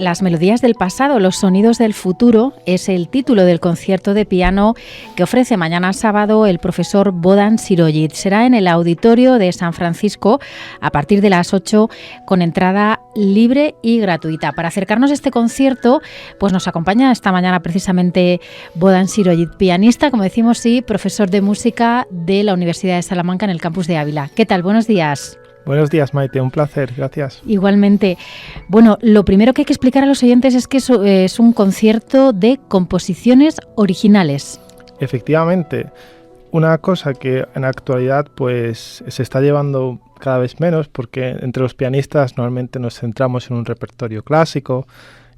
Las melodías del pasado, los sonidos del futuro es el título del concierto de piano que ofrece mañana sábado el profesor Bohdan Sirojic. Será en el Auditorio de San Francisco a partir de las 8 con entrada libre y gratuita. Para acercarnos a este concierto, pues nos acompaña esta mañana precisamente Bohdan Sirojic, pianista, como decimos, y profesor de música de la Universidad de Salamanca en el campus de Ávila. ¿Qué tal? Buenos días. Buenos días, Maite, un placer, gracias. Igualmente. Bueno, lo primero que hay que explicar a los oyentes es que es un concierto de composiciones originales. Efectivamente, una cosa que en la actualidad pues se está llevando cada vez menos, porque entre los pianistas normalmente nos centramos en un repertorio clásico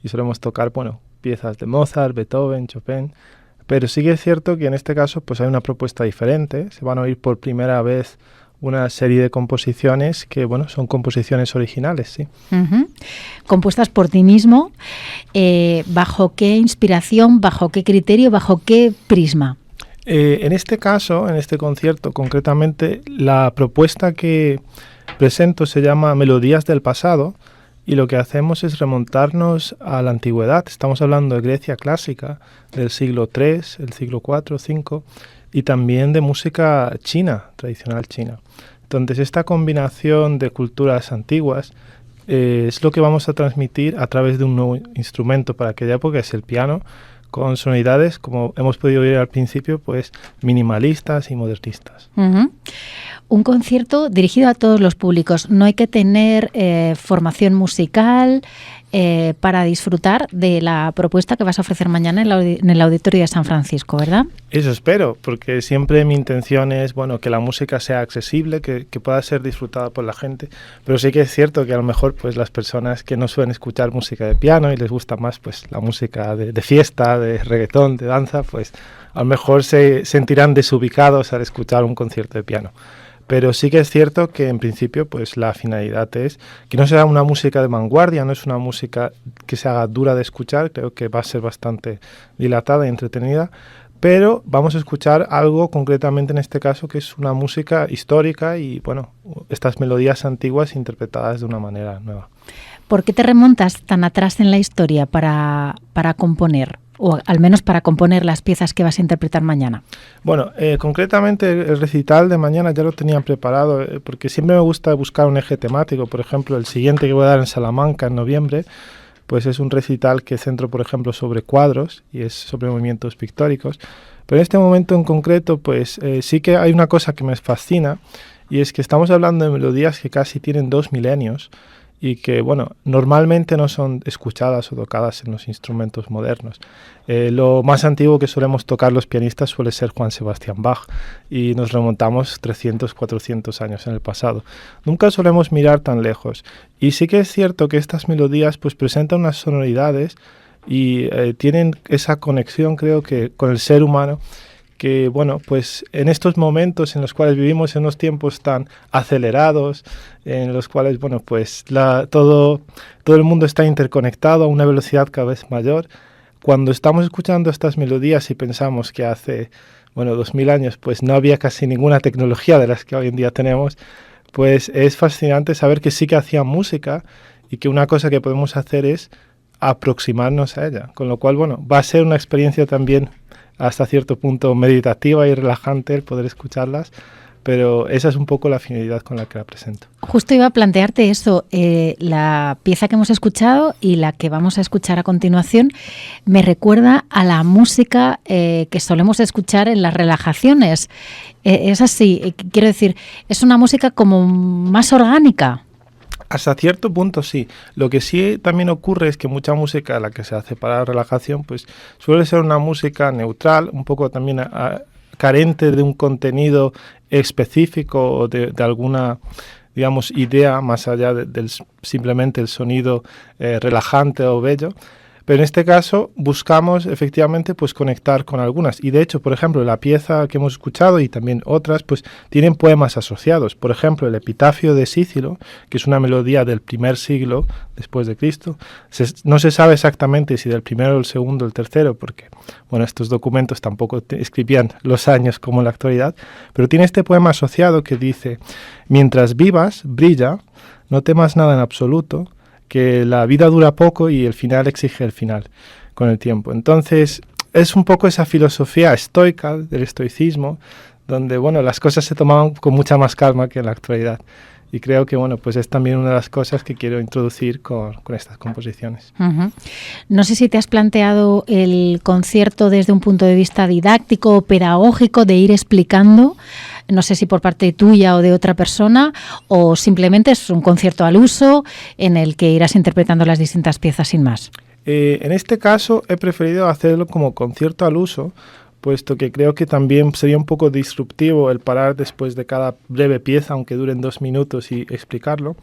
y solemos tocar, piezas de Mozart, Beethoven, Chopin, pero sí que es cierto que en este caso pues hay una propuesta diferente. Se van a oír por primera vez una serie de composiciones que, son composiciones originales, sí. Uh-huh. Compuestas por ti mismo, ¿bajo qué inspiración, bajo qué criterio, bajo qué prisma? En este caso, en este concierto concretamente, la propuesta que presento se llama Melodías del pasado y lo que hacemos es remontarnos a la antigüedad. Estamos hablando de Grecia clásica, del siglo III, el siglo IV, V, y también de música china, tradicional china. Entonces, esta combinación de culturas antiguas es lo que vamos a transmitir a través de un nuevo instrumento para aquella época, es el piano, con sonoridades, como hemos podido oír al principio, pues minimalistas y modernistas. Uh-huh. Un concierto dirigido a todos los públicos. No hay que tener formación musical para disfrutar de la propuesta que vas a ofrecer mañana en el Auditorio de San Francisco, ¿verdad? Eso espero, porque siempre mi intención es que la música sea accesible, que pueda ser disfrutada por la gente, pero sí que es cierto que a lo mejor pues las personas que no suelen escuchar música de piano y les gusta más pues la música de fiesta, de reggaetón, de danza, pues a lo mejor se sentirán desubicados al escuchar un concierto de piano. Pero sí que es cierto que en principio pues la finalidad es que no sea una música de vanguardia, no es una música que se haga dura de escuchar, creo que va a ser bastante dilatada y entretenida, pero vamos a escuchar algo concretamente en este caso que es una música histórica y estas melodías antiguas interpretadas de una manera nueva. ¿Por qué te remontas tan atrás en la historia para componer? O al menos para componer las piezas que vas a interpretar mañana. Concretamente el recital de mañana ya lo tenía preparado, porque siempre me gusta buscar un eje temático. Por ejemplo, el siguiente que voy a dar en Salamanca en noviembre, pues es un recital que centro, por ejemplo, sobre cuadros y es sobre movimientos pictóricos. Pero en este momento en concreto, pues sí que hay una cosa que me fascina, y es que estamos hablando de melodías que casi tienen 2 milenios, y que, normalmente no son escuchadas o tocadas en los instrumentos modernos. Lo más antiguo que solemos tocar los pianistas suele ser Juan Sebastián Bach, y nos remontamos 300, 400 años en el pasado. Nunca solemos mirar tan lejos. Y sí que es cierto que estas melodías pues presentan unas sonoridades y tienen esa conexión, creo que, con el ser humano, que pues en estos momentos en los cuales vivimos en unos tiempos tan acelerados, en los cuales pues todo el mundo está interconectado a una velocidad cada vez mayor, cuando estamos escuchando estas melodías y pensamos que hace 2000 años pues no había casi ninguna tecnología de las que hoy en día tenemos, pues es fascinante saber que sí que hacían música y que una cosa que podemos hacer es aproximarnos a ella, con lo cual va a ser una experiencia también hasta cierto punto meditativa y relajante el poder escucharlas, pero esa es un poco la finalidad con la que la presento. Justo iba a plantearte eso, la pieza que hemos escuchado y la que vamos a escuchar a continuación me recuerda a la música que solemos escuchar en las relajaciones. Es así, quiero decir, es una música como más orgánica. Hasta cierto punto sí. Lo que sí también ocurre es que mucha música, la que se hace para relajación, pues suele ser una música neutral, un poco también carente de un contenido específico o de alguna, idea más allá del simplemente el sonido relajante o bello. Pero en este caso buscamos efectivamente pues conectar con algunas. Y de hecho, por ejemplo, la pieza que hemos escuchado y también otras pues tienen poemas asociados. Por ejemplo, el Epitafio de Sícilo, que es una melodía del primer siglo después de Cristo. No se sabe exactamente si del primero, el segundo, el tercero, porque estos documentos tampoco escribían los años como en la actualidad. Pero tiene este poema asociado que dice: mientras vivas, brilla, no temas nada en absoluto, que la vida dura poco y el final exige el final con el tiempo. Entonces, es un poco esa filosofía estoica del estoicismo, donde, bueno, las cosas se tomaban con mucha más calma que en la actualidad. Y creo que, bueno, pues es también una de las cosas que quiero introducir con estas composiciones. No sé si te has planteado el concierto desde un punto de vista didáctico o pedagógico, de ir explicando, no sé si por parte tuya o de otra persona, o simplemente es un concierto al uso en el que irás interpretando las distintas piezas sin más. En este caso he preferido hacerlo como concierto al uso, puesto que creo que también sería un poco disruptivo el parar después de cada breve pieza, aunque duren 2 minutos, y explicarlo.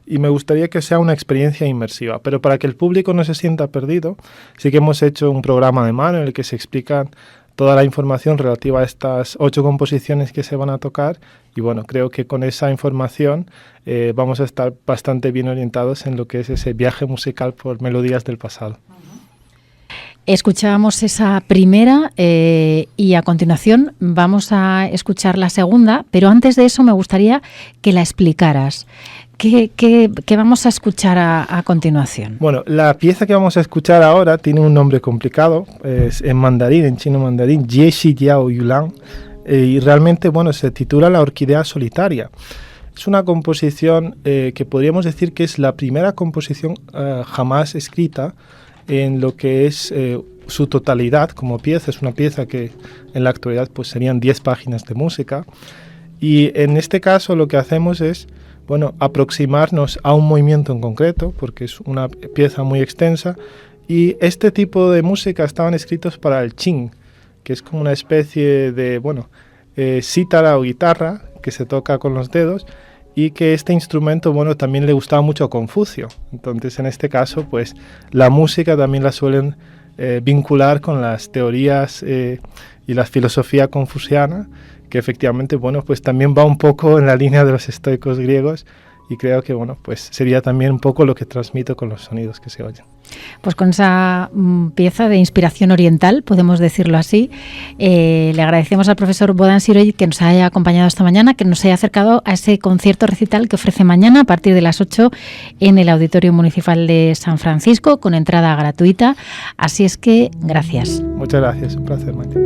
Y me gustaría que sea una experiencia inmersiva, pero para que el público no se sienta perdido, sí que hemos hecho un programa de mano en el que se explican toda la información relativa a estas 8 composiciones que se van a tocar, y bueno, creo que con esa información vamos a estar bastante bien orientados en lo que es ese viaje musical por melodías del pasado. Escuchábamos esa primera y a continuación vamos a escuchar la segunda, pero antes de eso me gustaría que la explicaras. ¿Qué vamos a escuchar a continuación? Bueno, la pieza que vamos a escuchar ahora tiene un nombre complicado, es en mandarín, en chino mandarín, Jie Shi Jiao Yulang, y realmente, bueno, se titula La orquídea solitaria. Es una composición que podríamos decir que es la primera composición jamás escrita en lo que es su totalidad como pieza. Es una pieza que en la actualidad pues serían 10 páginas de música, y en este caso lo que hacemos es, bueno, aproximarnos a un movimiento en concreto, porque es una pieza muy extensa, y este tipo de música estaban escritos para el qing, que es como una especie de, bueno, cítara o guitarra que se toca con los dedos, y que este instrumento, bueno, también le gustaba mucho a Confucio. Entonces, en este caso, pues la música también la suelen vincular con las teorías y la filosofía confuciana, que efectivamente, bueno, pues también va un poco en la línea de los estoicos griegos, y creo que, bueno, pues sería también un poco lo que transmito con los sonidos que se oyen. Pues con esa pieza de inspiración oriental, podemos decirlo así, le agradecemos al profesor Bodan Sirojic que nos haya acompañado esta mañana, que nos haya acercado a ese concierto recital que ofrece mañana a partir de las 8 en el Auditorio Municipal de San Francisco, con entrada gratuita. Así es que, gracias. Muchas gracias, un placer, Mati.